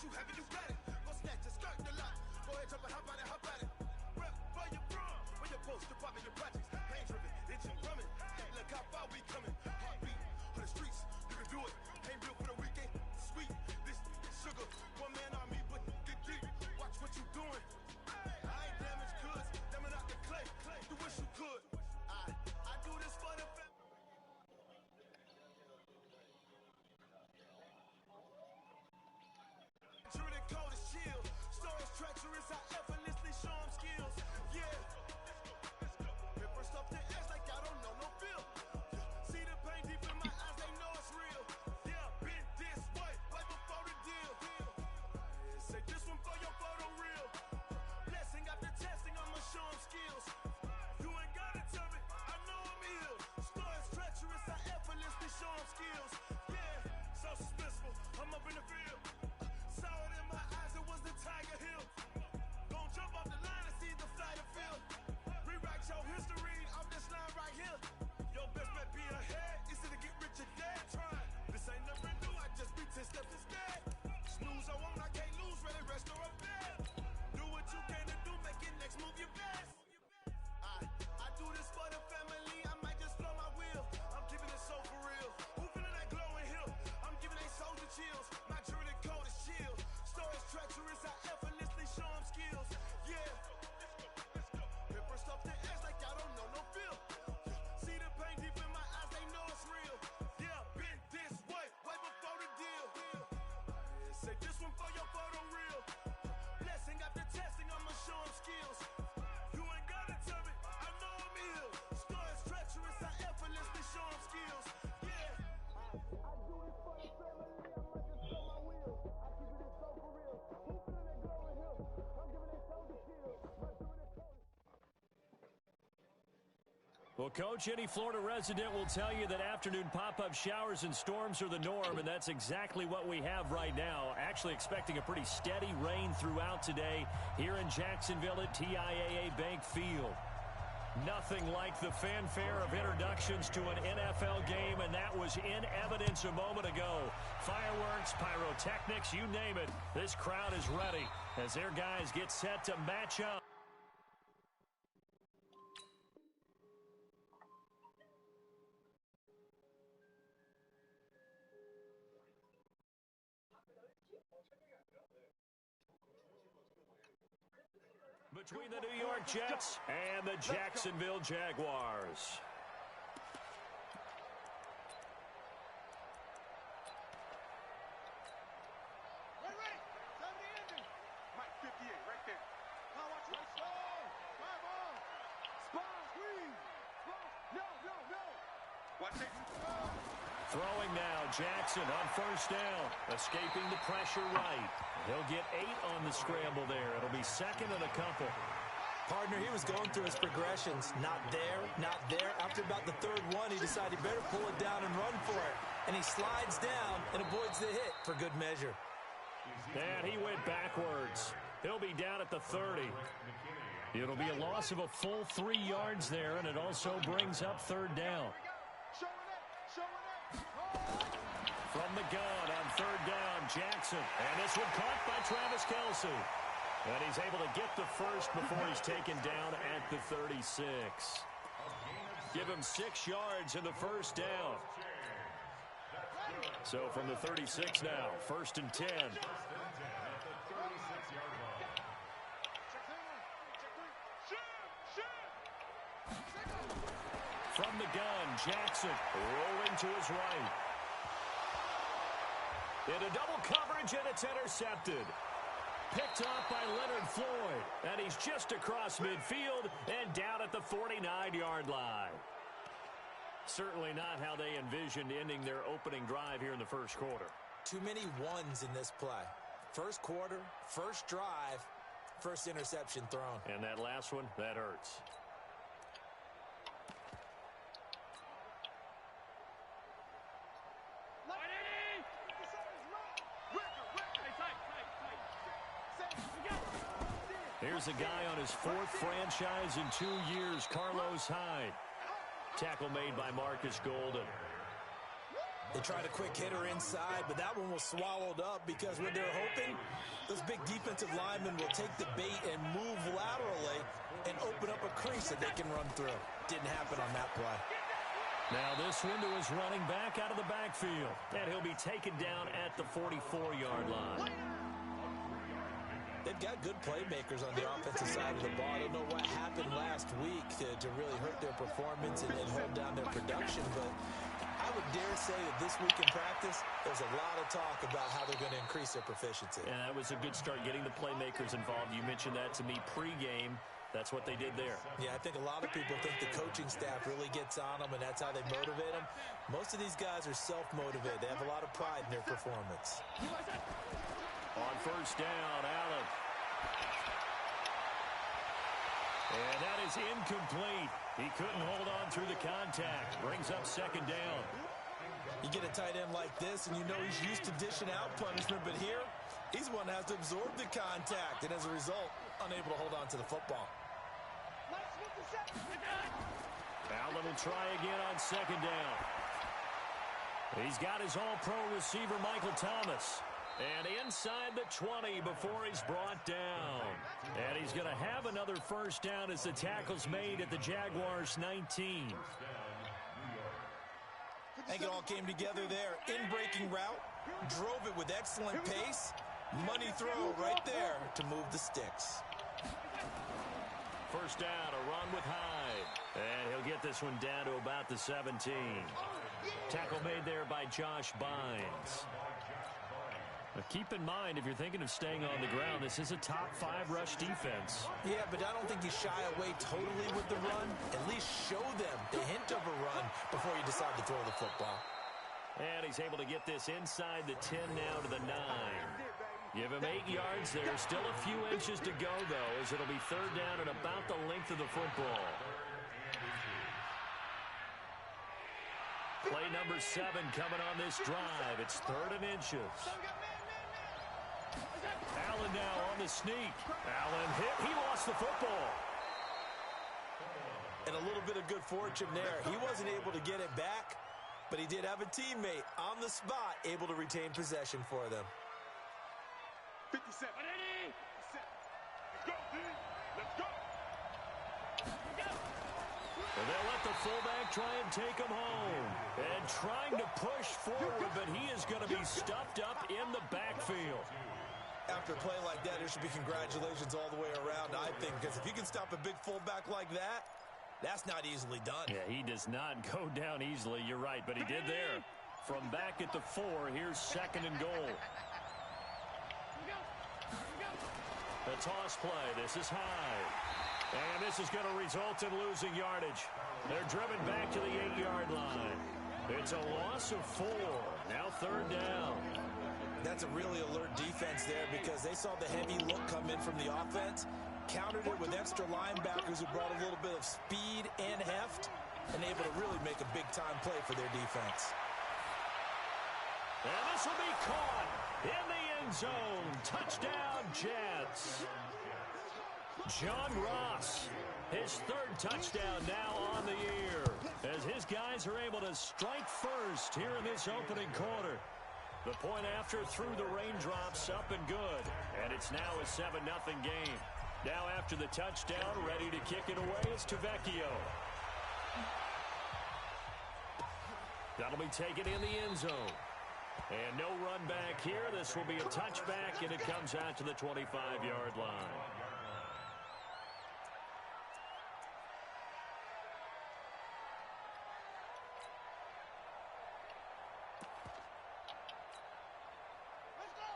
you have it, you got it. Go snatch it, skirt the lot. Go ahead, jump it, hop on it, hop on it. Rep for your bra, for your post, your pop, and your projects. Pain driven, itching, drumming. Look how far we coming. Heartbeat on the streets, you can do it. Ain't built for the weekend. Sweet, this sugar. One man army, but get deep. Watch what you doing. I ain't damaged goods, damn it out the clay. You wish you could. I do this for the family. True, the code is chill. Stories treacherous, I effortlessly show them skills. Yeah. Ripper stuff the ass like I don't know no feel. See the pain deep in my eyes, they know it's real. Yeah, been this way, right before the deal. Say this one for your photo real. Blessing after testing, I'ma show them skills. You ain't gotta tell me, I know I'm ill. Stories treacherous, I effortlessly show them skills. Yeah, so suspenseful, I'm up in the field. Saw it in my eyes, it was the Tiger Hill. Gon' jump off the line and see the flight of field. Rewrite your history off this line right here. Your best bet be ahead, it's to get rich or dead trying. This ain't nothing new, I just be 10 steps instead. Snooze I won't, I can't lose, ready, rest or a bed. Do what you can to do, make it next move your best. I do this for the family, I might just flow my wheel. I'm keeping it so for real. Who feeling that glowing hill? I'm giving they soldier chills. My jewelry code is chill. Stories treacherous, I effortlessly show them skills. Yeah. Ripper stuff the ass like I don't know no feel. See the pain deep in my eyes, they know it's real. Yeah, been this way, way before the deal. Say this one for your photo real. Blessing after testing, I'ma show them skills. You ain't gotta tell me, I know I'm ill. Stories treacherous, I effortlessly show them skills. Yeah. I do this for the family, I might just blow my wheel. I keep it so for real. Who feeling that glowing hill? I'm giving they soldier chills. My jewelry code is Well, Coach, any Florida resident will tell you that afternoon pop-up showers and storms are the norm, and that's exactly what we have right now. Actually expecting a pretty steady rain throughout today here in Jacksonville at TIAA Bank Field. Nothing like the fanfare of introductions to an NFL game, and that was in evidence a moment ago. Fireworks, pyrotechnics, you name it. This crowd is ready as their guys get set to match up. Between the New York Jets and the Jacksonville Jaguars. Right. 70 ending. Mike 58, right there. Now watch this. Five on. Spot, squeeze. No. Watch it. Throwing now, Jackson on first down. Escaping the pressure right. He'll get 8 on the scramble there. It'll be second and a couple. Partner, he was going through his progressions. Not there. After about the third one, he decided he better pull it down and run for it. And he slides down and avoids the hit for good measure. And he went backwards. He'll be down at the 30. It'll be a loss of a full 3 yards there, and it also brings up third down. From the gun on third down, Jackson. And this one caught by Travis Kelce. And he's able to get the first before he's taken down at the 36. Give him 6 yards in the first down. So from the 36 now, first and 10. From the gun, Jackson rolling to his right. Into double coverage, and it's intercepted. Picked off by Leonard Floyd. And he's just across midfield and down at the 49-yard line. Certainly not how they envisioned ending their opening drive here in the first quarter. Too many ones in this play. First quarter, first drive, first interception thrown. And that last one, that hurts. Here's a guy on his 4th franchise in 2 years, Carlos Hyde. Tackle made by Marcus Golden. They tried a quick hitter inside, but that one was swallowed up because when they're hoping, those big defensive linemen will take the bait and move laterally and open up a crease that they can run through. Didn't happen on that play. Now this one to his running back out of the backfield, and he'll be taken down at the 44-yard line. They've got good playmakers on the offensive side of the ball. I don't know what happened last week to really hurt their performance and hold down their production, but I would dare say that this week in practice, there's a lot of talk about how they're going to increase their proficiency. And that was a good start, getting the playmakers involved. You mentioned that to me pregame. That's what they did there. Yeah, I think a lot of people think the coaching staff really gets on them, and that's how they motivate them. Most of these guys are self-motivated. They have a lot of pride in their performance. On first down, Allen. And that is incomplete. He couldn't hold on through the contact. Brings up second down. You get a tight end like this, and you know he's used to dishing out punishment, but here, he's the one that has to absorb the contact, and as a result, unable to hold on to the football. Allen will try again on second down. He's got his all-pro receiver, Michael Thomas. And inside the 20 before he's brought down. And he's going to have another first down as the tackle's made at the Jaguars' 19. I think it all came together there. In-breaking route, drove it with excellent pace. Money throw right there to move the sticks. First down, a run with Hyde. And he'll get this one down to about the 17. Tackle made there by Josh Bynes. But keep in mind, if you're thinking of staying on the ground, this is a top-5 rush defense. Yeah, but I don't think you shy away totally with the run. At least show them the hint of a run before you decide to throw the football. And he's able to get this inside the 10 now to the 9. Give him 8 yards there. Still a few inches to go, though, as it'll be third down and about the length of the football. Play number 7 coming on this drive. It's 3rd and inches. Allen now on the sneak. Allen hit. He lost the football. And a little bit of good fortune there. He wasn't able to get it back, but he did have a teammate on the spot able to retain possession for them. 57. Let's go. Let's go. And they'll let the fullback try and take him home. And trying to push forward, but he is going to be stuffed up in the backfield. After a play like that, there should be congratulations all the way around, I think, because if you can stop a big fullback like that, that's not easily done. Yeah, he does not go down easily. You're right, but he did there. From back at the 4, here's 2nd and goal. The toss play. This is high. And this is going to result in losing yardage. They're driven back to the 8-yard line. It's a loss of 4. Now 3rd down. That's a really alert defense there because they saw the heavy look come in from the offense, countered it with extra linebackers who brought a little bit of speed and heft, and able to really make a big-time play for their defense. And this will be caught in the end zone. Touchdown, Jets. John Ross, his 3rd touchdown now on the year, as his guys are able to strike first here in this opening quarter. The point after through the raindrops, up and good. And it's now a 7-0 game. Now after the touchdown, ready to kick it away is Tavecchio. That'll be taken in the end zone. And no run back here. This will be a touchback, and it comes out to the 25-yard line.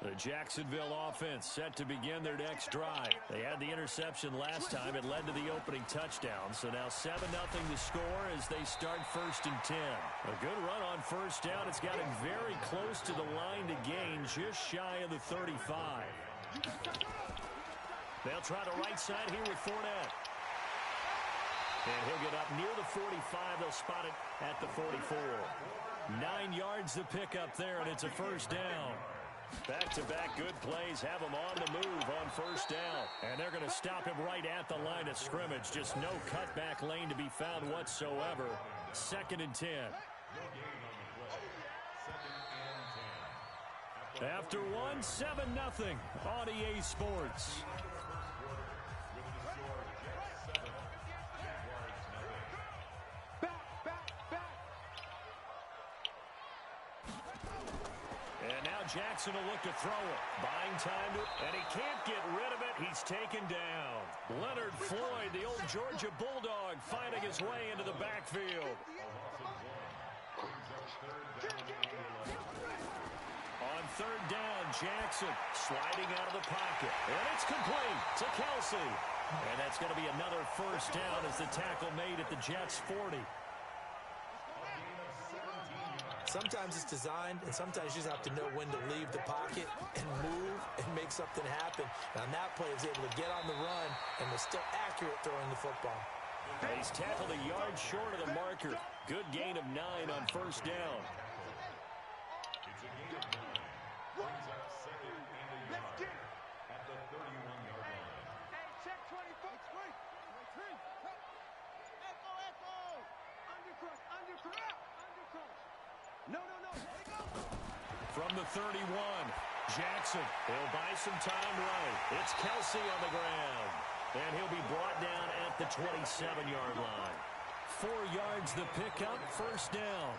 The Jacksonville offense set to begin their next drive. They had the interception last time. It led to the opening touchdown. So now 7-0 to score as they start 1st and 10. A good run on first down. It's got him very close to the line to gain, just shy of the 35. They'll try the right side here with Fournette. And he'll get up near the 45. They'll spot it at the 44. 9 yards to pick up there, and it's a first down. Back-to-back good plays have him on the move on first down. And they're going to stop him right at the line of scrimmage. Just no cutback lane to be found whatsoever. 2nd and 10. After one, 7-0 on EA Sports. And now Jackson will look to throw it. Buying time, and he can't get rid of it. He's taken down. Leonard Floyd, the old Georgia Bulldog, finding his way into the backfield. On third down, Jackson sliding out of the pocket. And it's complete to Kelsey. And that's going to be another first down as the tackle made at the Jets' 40. Sometimes it's designed, and sometimes you just have to know when to leave the pocket and move and make something happen. And on that play, he was able to get on the run and was still accurate throwing the football. He's tackled a yard short of the marker. Good gain of 9 on first down. From the 31, Jackson. He'll buy some time right. It's Kelsey on the ground. And he'll be brought down at the 27-yard line. 4 yards the pickup, first down.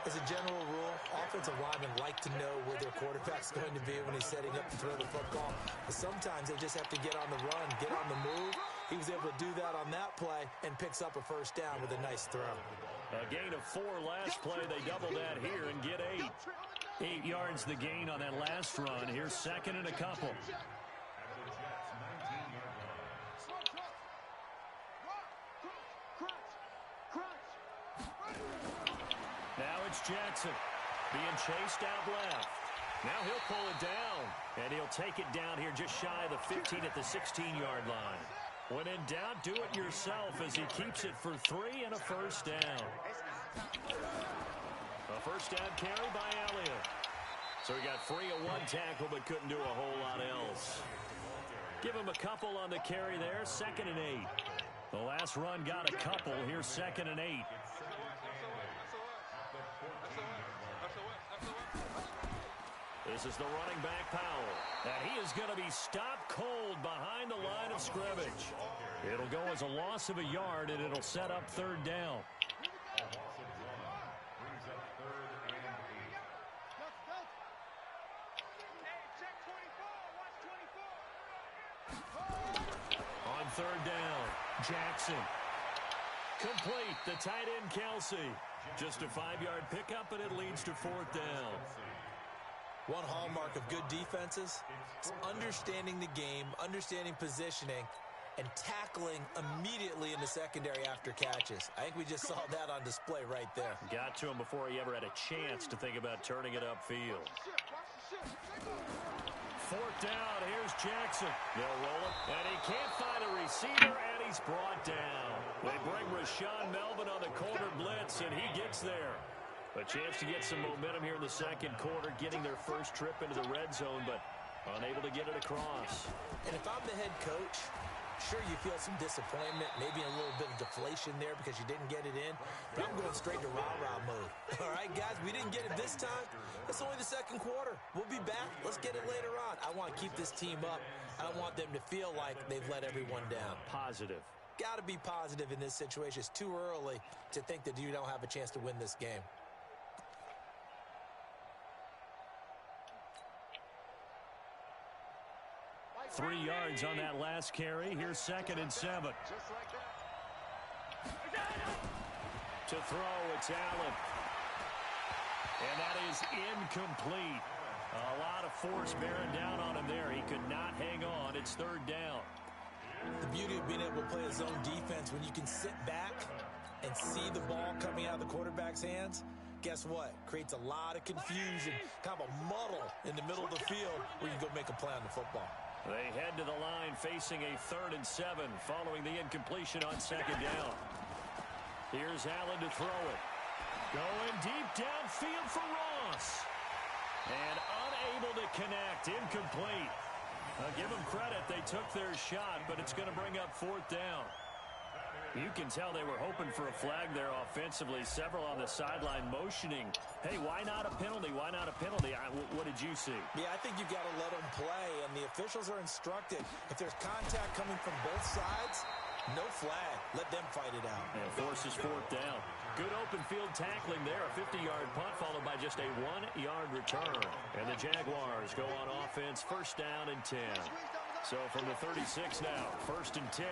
As a general rule, offensive linemen like to know where their quarterback's going to be when he's setting up to throw the football. But sometimes they just have to get on the run, get on the move. He was able to do that on that play and picks up a first down with a nice throw. A gain of 4 last play. They double that here and get 8. 8 yards the gain on that last run. Here's second and a couple. Now it's Jackson being chased out left. Now he'll pull it down, and he'll take it down here just shy of the 15 at the 16-yard line. When in doubt, do it yourself as he keeps it for 3 and a first down. A first down carry by Elliott. So he got free of 1 tackle but couldn't do a whole lot else. Give him a couple on the carry there, 2nd and 8. The last run got a couple. Here's 2nd and 8. This is the running back, Powell. And he is going to be stopped cold behind the line of scrimmage. It'll go as a loss of a yard, and it'll set up 3rd down. On 3rd down, Jackson. Complete, the tight end, Kelsey. Just a 5-yard pickup, and it leads to 4th down. One hallmark of good defenses is understanding the game, understanding positioning, and tackling immediately in the secondary after catches. I think we just saw that on display right there. Got to him before he ever had a chance to think about turning it upfield. 4th down, here's Jackson. They'll roll it, and he can't find a receiver, and he's brought down. They bring Rashaan Melvin on the corner blitz, and he gets there. A chance to get some momentum here in the second quarter, getting their first trip into the red zone, but unable to get it across. And if I'm the head coach, sure you feel some disappointment, maybe a little bit of deflation there because you didn't get it in, but I'm going straight to rah-rah mode. All right, guys, we didn't get it this time. It's only the second quarter. We'll be back. Let's get it later on. I want to keep this team up. I don't want them to feel like they've let everyone down. Positive. Got to be positive in this situation. It's too early to think that you don't have a chance to win this game. Three yards on that last carry. Here's 2nd and 7. To throw, it's Allen. And that is incomplete. A lot of force bearing down on him there. He could not hang on. It's 3rd down. The beauty of being able to play a zone defense when you can sit back and see the ball coming out of the quarterback's hands, guess what? Creates a lot of confusion, kind of a muddle in the middle of the field where you can go make a play on the football. They head to the line facing a 3rd and 7 following the incompletion on 2nd down. Here's Allen to throw it. Going deep downfield for Ross. And unable to connect. Incomplete. Give them credit. They took their shot, but it's going to bring up 4th down. You can tell they were hoping for a flag there offensively. Several on the sideline motioning, hey, why not a penalty? Why not a penalty? What did you see? Yeah, I think you got to let them play, and the officials are instructed. If there's contact coming from both sides, no flag. Let them fight it out. And forces fourth down. Good open field tackling there. A 50-yard punt followed by just a 1-yard return. And the Jaguars go on offense, first down and 10. So from the 36 now, first and 10.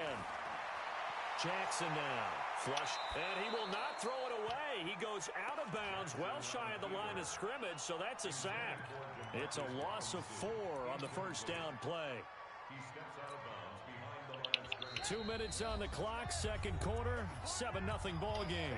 Jackson now. Flush. And he will not throw it away. He goes out of bounds, well shy of the line of scrimmage, so that's a sack. It's a loss of 4 on the first down play. 2 minutes on the clock, second quarter, 7-0 ball game.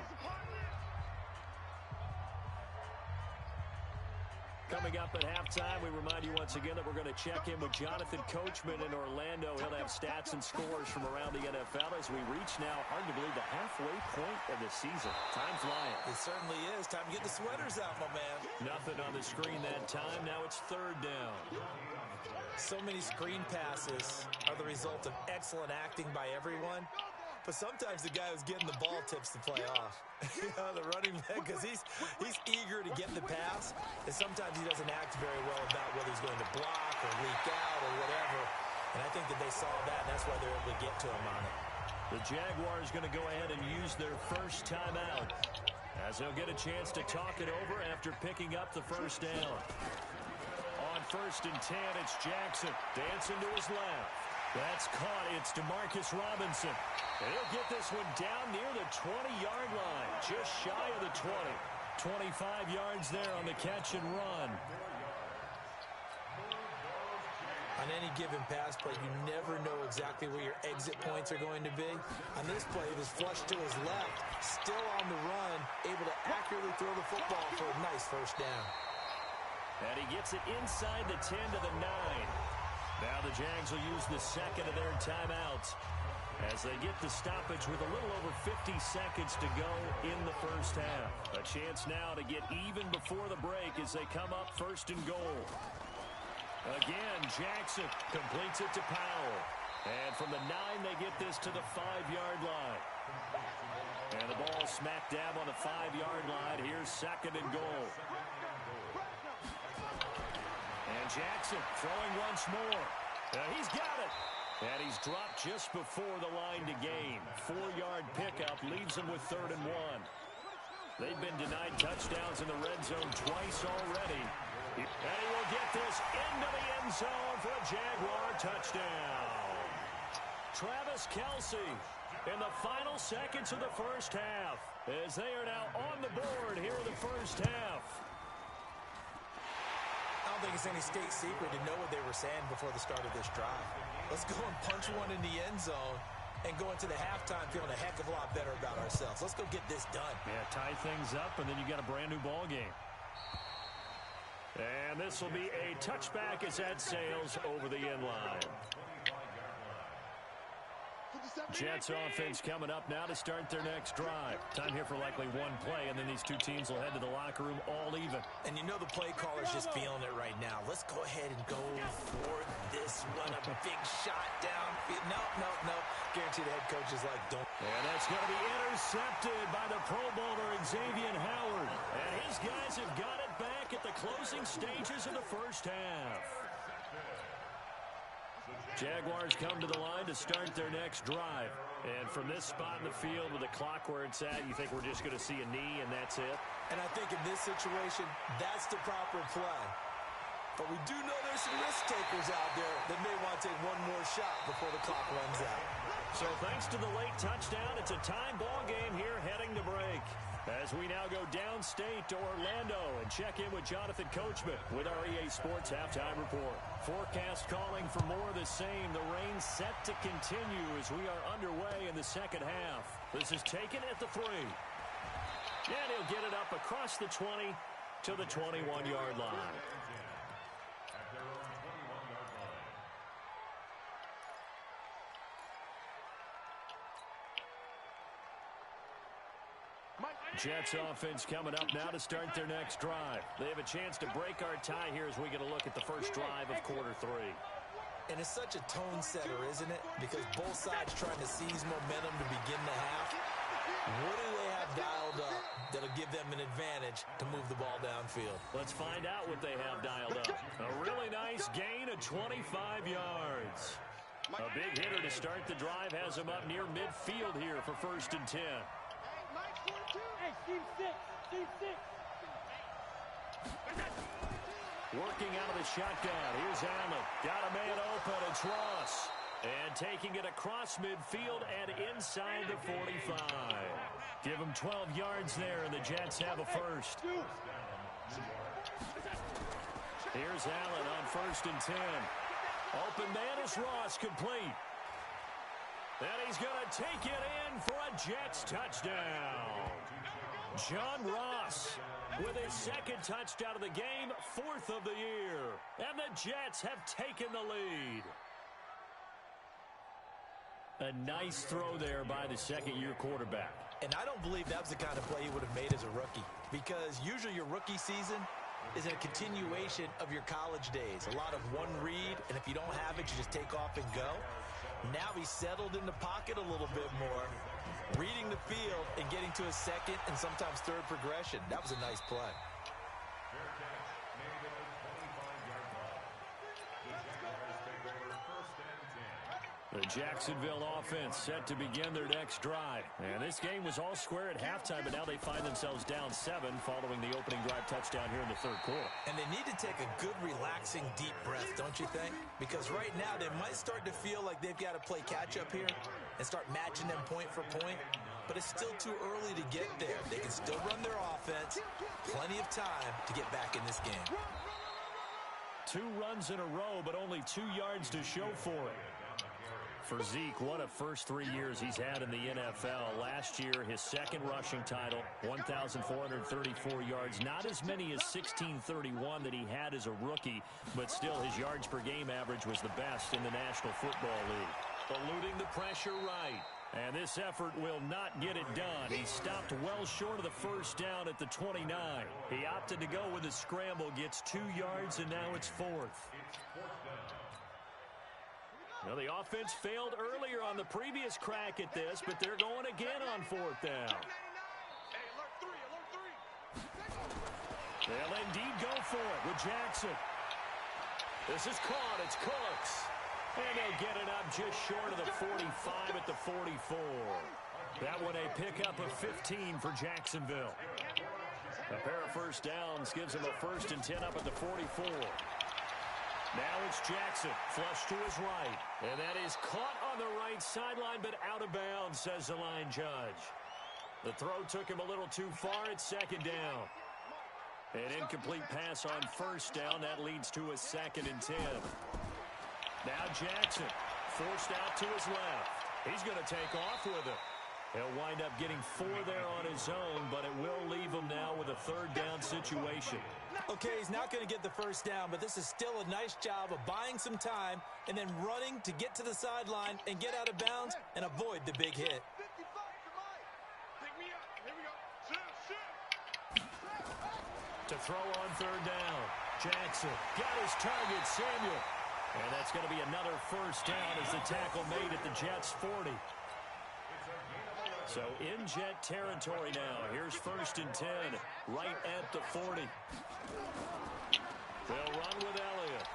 Coming up at halftime, we remind you once again that we're going to check in with Jonathan Coachman in Orlando. He'll have stats and scores from around the NFL as we reach now, hard to believe, the halfway point of the season. Time flying. It certainly is. Time to get the sweaters out, my man. Nothing on the screen that time. Now it's third down. So many screen passes are the result of excellent acting by everyone. But sometimes the guy who's getting the ball tips the play off. The running back, because he's eager to get the pass, and sometimes he doesn't act very well about whether he's going to block or leak out or whatever. And I think that they saw that, and that's why they're able to get to him on it. The Jaguars going to go ahead and use their first timeout as they'll get a chance to talk it over after picking up the first down. On first and 10, it's Jackson dancing to his left. That's caught. It's Demarcus Robinson. And he'll get this one down near the 20-yard line, just shy of the 20. 25 yards there on the catch and run. On any given pass play, you never know exactly where your exit points are going to be. On this play, it was flushed to his left, still on the run, able to accurately throw the football for a nice first down. And he gets it inside the 10 to the 9. Now the Jags will use the second of their timeouts as they get the stoppage with a little over 50 seconds to go in the first half. A chance now to get even before the break as they come up first and goal. Again, Jackson completes it to Powell. And from the 9, they get this to the 5-yard line. And the ball smack dab on the 5-yard line. Here's second and goal. And Jackson throwing once more. He's got it. And he's dropped just before the line to gain. 4-yard pickup leaves him with third and 1. They've been denied touchdowns in the red zone twice already. And he will get this into the end zone for a Jaguar touchdown. Travis Kelce in the final seconds of the first half as they are now on the board here in the first half. I don't think it's any state secret to know what they were saying before the start of this drive. Let's go and punch one in the end zone and go into the halftime feeling a heck of a lot better about ourselves. Let's go get this done. Yeah, tie things up, and then you got a brand new ball game. And this will be a touchback as that sails over the end line. Jets offense coming up now to start their next drive. Time here for likely one play, and then these two teams will head to the locker room all even. And you know the play caller's just feeling it right now. Let's go ahead and go for this one. A big shot downfield. No. Guarantee the head coach is like, don't. And that's going to be intercepted by the Pro Bowler Xavier Howard. And his guys have got it back at the closing stages of the first half. Jaguars come to the line to start their next drive. And from this spot in the field with the clock where it's at, you think we're just going to see a knee and that's it? And I think in this situation, that's the proper play. But we do know there's some risk takers out there that may want to take one more shot before the clock runs out. So thanks to the late touchdown, it's a time ball game here heading to break. As we now go downstate to Orlando and check in with Jonathan Coachman with our EA Sports Halftime Report. Forecast calling for more of the same. The rain set to continue as we are underway in the second half. This is taken at the 3. And he'll get it up across the 20 to the 21-yard line. Jets offense coming up now to start their next drive. They have a chance to break our tie here as we get a look at the first drive of quarter 3. And it's such a tone setter, isn't it? Because both sides trying to seize momentum to begin the half. What do they have dialed up that'll give them an advantage to move the ball downfield? Let's find out what they have dialed up. A really nice gain of 25 yards. A big hitter to start the drive has him up near midfield here for 1st and 10. Hey, Steve 6. Working out of the shotgun. Here's Allen. Got a man open. It's Ross. And taking it across midfield and inside the 45. Give him 12 yards there, and the Jets have a first. Here's Allen on 1st and 10. Open man is Ross, complete. And he's going to take it in for a Jets touchdown. John Ross with his 2nd touchdown of the game, 4th of the year. And the Jets have taken the lead. A nice throw there by the 2nd-year quarterback. And I don't believe that was the kind of play he would have made as a rookie, because usually your rookie season is a continuation of your college days. A lot of one read, and if you don't have it, you just take off and go. Now he's settled in the pocket a little bit more, reading the field and getting to his 2nd and sometimes 3rd progression. That was a nice play. The Jacksonville offense set to begin their next drive. And this game was all square at halftime, but now they find themselves down 7 following the opening drive touchdown here in the 3rd quarter. And they need to take a good, relaxing, deep breath, don't you think? Because right now they might start to feel like they've got to play catch-up here and start matching them point for point. But it's still too early to get there. They can still run their offense. Plenty of time to get back in this game. 2 runs in a row, but only 2 yards to show for it. For Zeke, what a first 3 years he's had in the NFL. Last year, his 2nd rushing title, 1,434 yards. Not as many as 1,631 that he had as a rookie, but still his yards per game average was the best in the National Football League. Eluding the pressure right. And this effort will not get it done. He stopped well short of the 1st down at the 29. He opted to go with a scramble, gets 2 yards, and now it's 4th. Now, the offense failed earlier on the previous crack at this, but they're going again on 4th down. They'll indeed go for it with Jackson. This is caught. It's Cooks. And they'll get it up just short of the 45 at the 44. That one a pickup of 15 for Jacksonville. A pair of 1st downs gives them a 1st and 10 up at the 44. Now it's Jackson, flush to his right. And that is caught on the right sideline, but out of bounds, says the line judge. The throw took him a little too far at 2nd down. An incomplete pass on 1st down. That leads to a 2nd and 10. Now Jackson, forced out to his left. He's going to take off with it. He'll wind up getting 4 there on his own, but it will leave him now with a 3rd down situation. Okay, he's not going to get the 1st down, but this is still a nice job of buying some time and then running to get to the sideline and get out of bounds and avoid the big hit. To throw on 3rd down. Jackson got his target, Samuel. And that's going to be another 1st down as the tackle made at the Jets' 40. So in Jet territory now. Here's 1st and 10, right at the 40. They'll run with Elliott.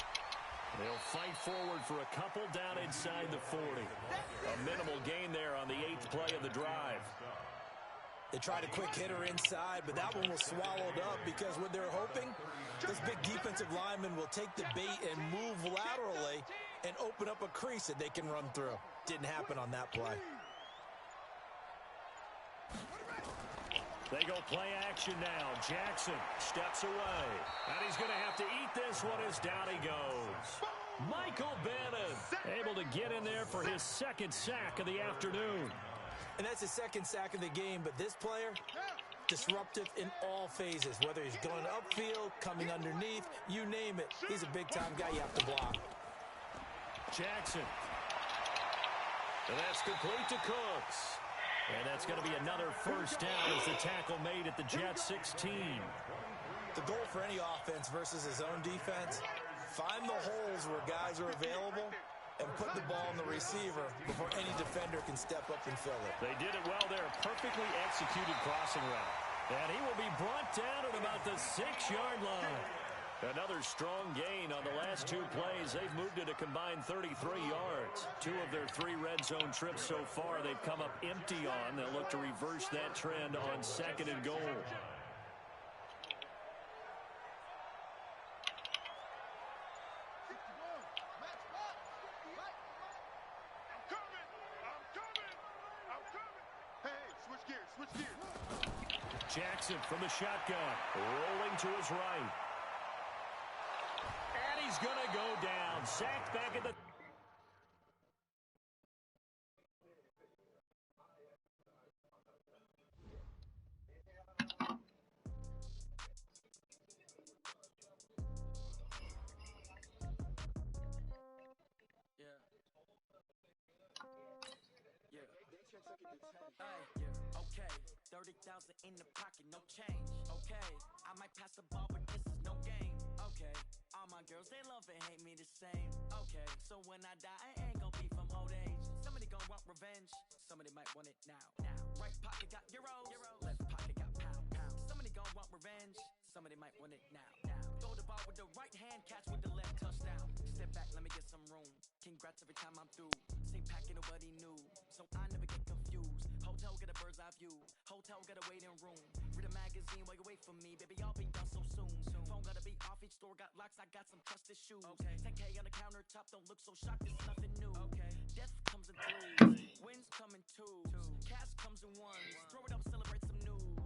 They'll fight forward for a couple down inside the 40. A minimal gain there on the 8th play of the drive. They tried a quick hitter inside, but that one was swallowed up because what they're hoping, this big defensive lineman will take the bait and move laterally and open up a crease that they can run through. Didn't happen on that play. They go play action now. Jackson steps away. And he's going to have to eat this one as down he goes. Michael Bannon able to get in there for his 2nd sack of the afternoon. And that's his 2nd sack of the game, but this player, disruptive in all phases, whether he's going upfield, coming underneath, you name it. He's a big-time guy you have to block. Jackson. And that's complete to Cooks. And that's going to be another 1st down as the tackle made at the Jets' 16. The goal for any offense versus his own defense, Find the holes where guys are available and put the ball in the receiver before any defender can step up and fill it. They did it well there. Perfectly executed crossing route. And he will be brought down at about the 6-yard line. Another strong gain on the last 2 plays. They've moved it a combined 33 yards. 2 of their 3 red zone trips so far they've come up empty on. They'll look to reverse that trend on 2nd and goal. Jackson from the shotgun, rolling to his right. And he's going to go down. Sacked back at the... Okay, 30,000 in the pocket, no change. Okay, I might pass the ball, but this is no game. Okay, all my girls, they love and hate me the same. Okay, so when I die, I ain't gon' be from old age. Somebody gon' want revenge, somebody might want it now. Right pocket got euros, left pocket got pound. Somebody gon' want revenge, somebody might want it now. Throw the ball with the right hand, catch with the left, touchdown. Step back, let me get some room. Congrats every time I'm through. Same packet, nobody knew, so I never get confused. Hotel, get a bird's eye view. Hotel, get a waiting room. Read a magazine while you wait for me. Baby, I'll be done so soon. Phone gotta be off, each store got locks. I got some trusted shoes. 10K on the countertop, don't look so shocked, it's nothing new. Death comes in threes, wins come in twos. Cash comes in ones, throw it up, celebrate some news.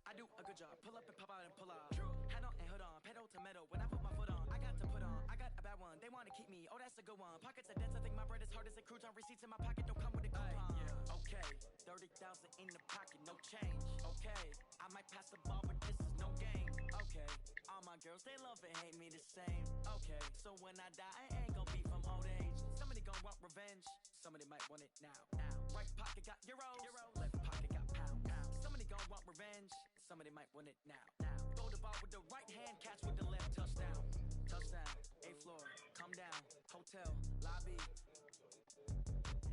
I do a good job, pull up and pop out and pull out. Head on and hood on, pedal to metal. When I put my foot on, I got to put on. I got a bad one, they wanna keep me, oh that's a good one. Pockets are dense, I think my bread is hard as a crouton. Receipts in my pocket don't come with a coupon. Okay, 30,000 in the pocket, no change. Okay, I might pass the ball, but this is no game. Okay, all my girls, they love and hate me the same. Okay, so when I die, I ain't gon' be from old age. Somebody gon' want revenge, somebody might want it now. Right pocket got euros, left pocket got pound. Somebody gon' want revenge, somebody might want it now. Throw the ball with the right hand, catch with the left, touchdown. Touchdown, 8th floor, come down, hotel, lobby.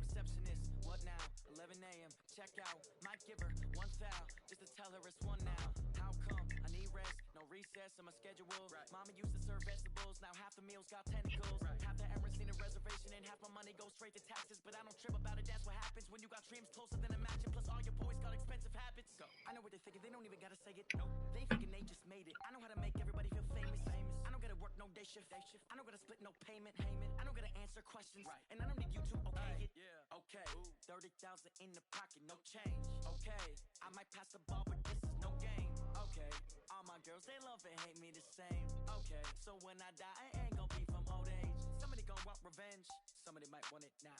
Receptionist, what now? 11 a.m., check out, might give her 1 foul, just to tell her it's 1 now. How come? I need rest, no recess in my schedule. Mama used to serve vegetables, now half the meals got tentacles. Half the Emirates need a reservation and half my money goes straight to taxes. But I don't trip about it, that's what happens when you got dreams closer than a mansion. Plus all your boys got expensive habits. I know what they're thinking, they don't even gotta say it. They thinking they just made it. I know how to make everybody feel famous. I don't gotta work no day shift. I don't gotta split no payment. I don't gotta answer questions, and I don't need you to okay it. Okay, 30,000 in the pocket, no change. Okay, I might pass the ball, but this is no game. Okay, all my girls, they love and hate me the same. Okay, so when I die, I ain't gon' be from old age. Somebody gon' want revenge, somebody might want it now.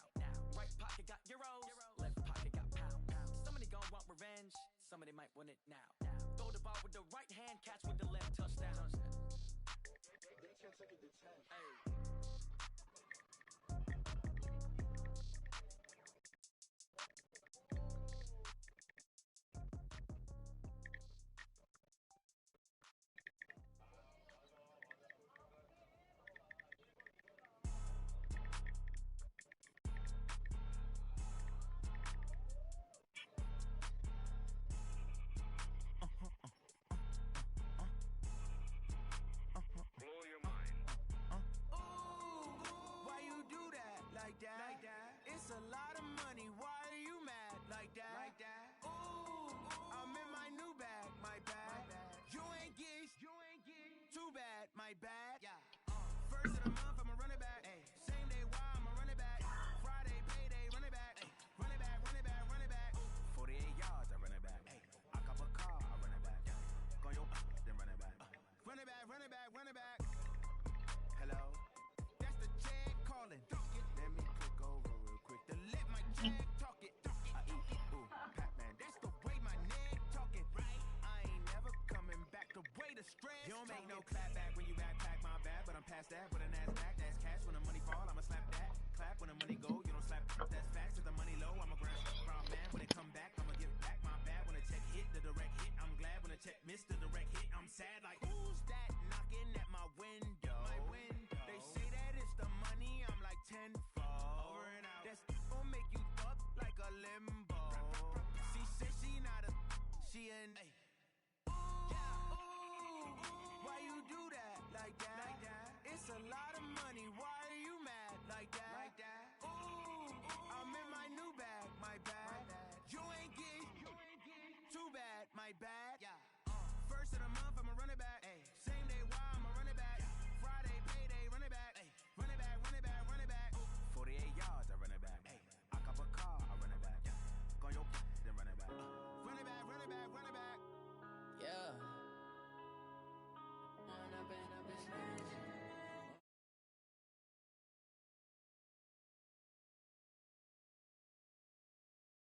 Right pocket got euros, left pocket got pound. Somebody gon' want revenge, somebody might want it now. Throw the ball with the right hand, catch with the left, touchdown. Hey. It's a lot of money, why are you mad like that? Ooh, I'm in my new bag, my bad. You ain't get too bad, my bad. First of the month, I'ma run it back. Same day, why I'ma run it back. Friday, payday, run it back. Run it back, run it back, run it back. 48 yards, I run it back. I cop a car, I run it back. Go yo, then run it back. Run it back, run it back, run it back. Hello, that's the check calling. Let me click over real quick to let my check talk it. I eat, ooh, Pac-Man, that's the way my neck talking. I ain't never coming back the way the stress. You don't make no clap back when you backpack my bad, but I'm past that with a NASDAQ. That's cash when the money fall, I'ma slap that. Clap when the money go, you don't slap. That's facts. If the money low, I'ma grab brown man. When it come back, I'ma give back my bad. When the check hit, the direct hit. I'm glad when the check missed the direct hit. I'm sad like who's that knocking at my window? My window. like bad. Yeah. First of the month, I'ma run it back.